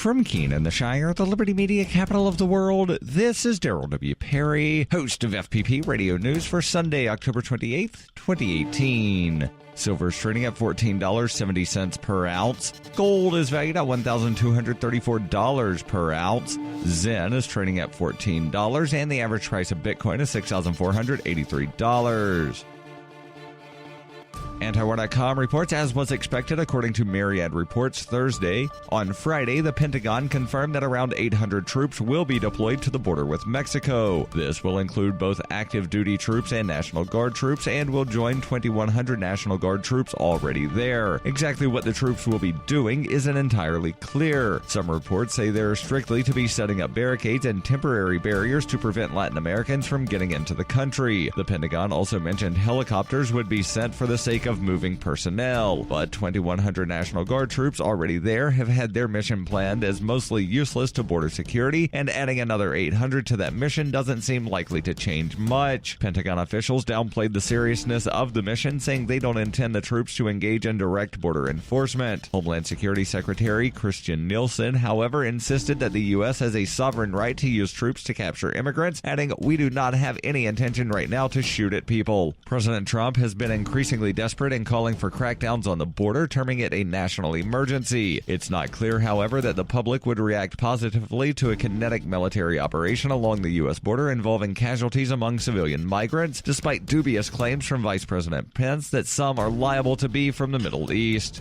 From Keene in the Shire, the Liberty Media capital of the world, this is Daryl W. Perry, host of FPP Radio News for Sunday, October 28th, 2018. Silver is trading at $14.70 per ounce. Gold is valued at $1,234 per ounce. Zen is trading at $14, and the average price of Bitcoin is $6,483. Antiwar.com reports, as was expected according to Myriad Reports Thursday. On Friday, the Pentagon confirmed that around 800 troops will be deployed to the border with Mexico. This will include both active duty troops and National Guard troops, and will join 2,100 National Guard troops already there. Exactly what the troops will be doing isn't entirely clear. Some reports say they're strictly to be setting up barricades and temporary barriers to prevent Latin Americans from getting into the country. The Pentagon also mentioned helicopters would be sent for the sake of moving personnel, but 2,100 National Guard troops already there have had their mission planned as mostly useless to border security, and adding another 800 to that mission doesn't seem likely to change much. Pentagon officials downplayed the seriousness of the mission, saying they don't intend the troops to engage in direct border enforcement. Homeland Security Secretary Christian Nielsen, however, insisted that the U.S. has a sovereign right to use troops to capture immigrants, adding, "We do not have any intention right now to shoot at people." President Trump has been increasingly desperate in calling for crackdowns on the border, terming it a national emergency. It's not clear, however, that the public would react positively to a kinetic military operation along the U.S. border involving casualties among civilian migrants, despite dubious claims from Vice President Pence that some are liable to be from the Middle East.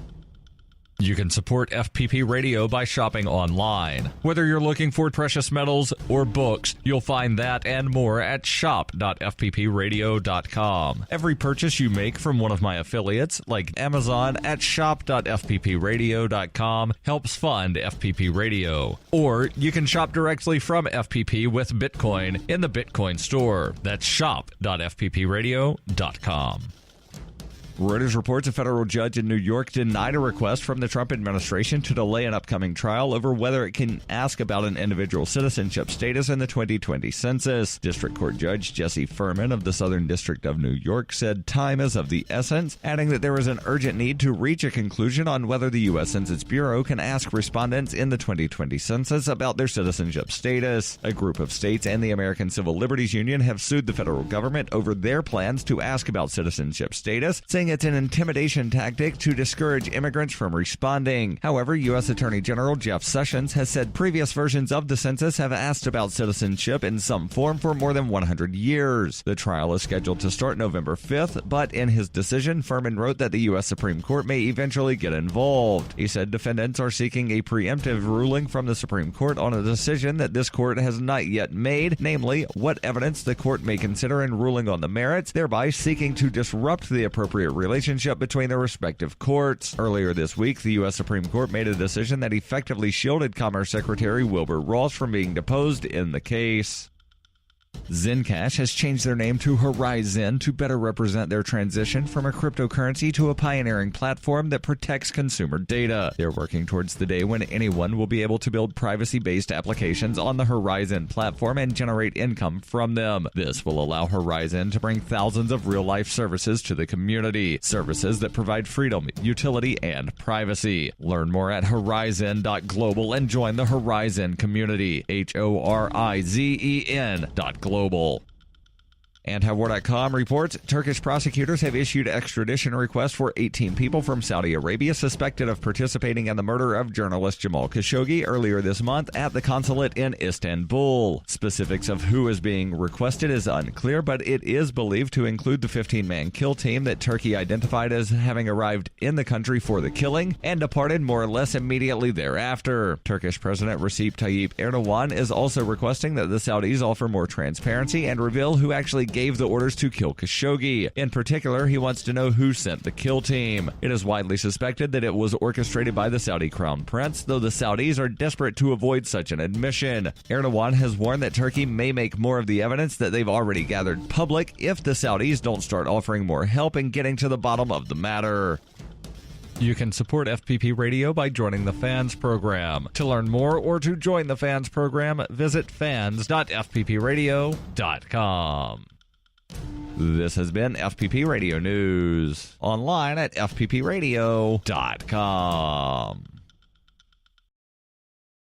You can support FPP Radio by shopping online. Whether you're looking for precious metals or books, you'll find that and more at shop.fppradio.com. Every purchase you make from one of my affiliates, like Amazon, at shop.fppradio.com helps fund FPP Radio. Or you can shop directly from FPP with Bitcoin in the Bitcoin store. That's shop.fppradio.com. Reuters reports a federal judge in New York denied a request from the Trump administration to delay an upcoming trial over whether it can ask about an individual's citizenship status in the 2020 census. District Court Judge Jesse Furman of the Southern District of New York said time is of the essence, adding that there is an urgent need to reach a conclusion on whether the U.S. Census Bureau can ask respondents in the 2020 census about their citizenship status. A group of states and the American Civil Liberties Union have sued the federal government over their plans to ask about citizenship status, saying it's an intimidation tactic to discourage immigrants from responding. However, U.S. Attorney General Jeff Sessions has said previous versions of the census have asked about citizenship in some form for more than 100 years. The trial is scheduled to start November 5th, but in his decision, Furman wrote that the U.S. Supreme Court may eventually get involved. He said defendants are seeking a preemptive ruling from the Supreme Court on a decision that this court has not yet made, namely, what evidence the court may consider in ruling on the merits, thereby seeking to disrupt the appropriate relationship between the respective courts. Earlier this week, the U.S. Supreme Court made a decision that effectively shielded Commerce Secretary Wilbur Ross from being deposed in the case. Zencash has changed their name to Horizon to better represent their transition from a cryptocurrency to a pioneering platform that protects consumer data. They're working towards the day when anyone will be able to build privacy-based applications on the Horizon platform and generate income from them. This will allow Horizon to bring thousands of real-life services to the community, services that provide freedom, utility, and privacy. Learn more at horizon.global and join the Horizon community, HORIZEN.global. Antiwar.com reports Turkish prosecutors have issued extradition requests for 18 people from Saudi Arabia suspected of participating in the murder of journalist Jamal Khashoggi earlier this month at the consulate in Istanbul. Specifics of who is being requested is unclear, but it is believed to include the 15-man kill team that Turkey identified as having arrived in the country for the killing and departed more or less immediately thereafter. Turkish President Recep Tayyip Erdogan is also requesting that the Saudis offer more transparency and reveal who actually gave the orders to kill Khashoggi. In particular, he wants to know who sent the kill team. It is widely suspected that it was orchestrated by the Saudi crown prince, though the Saudis are desperate to avoid such an admission. Erdogan has warned that Turkey may make more of the evidence that they've already gathered public if the Saudis don't start offering more help in getting to the bottom of the matter. You can support FPP Radio by joining the Fans program. To learn more or to join the Fans program, visit fans.fppradio.com. This has been FPP Radio News, online at fppradio.com.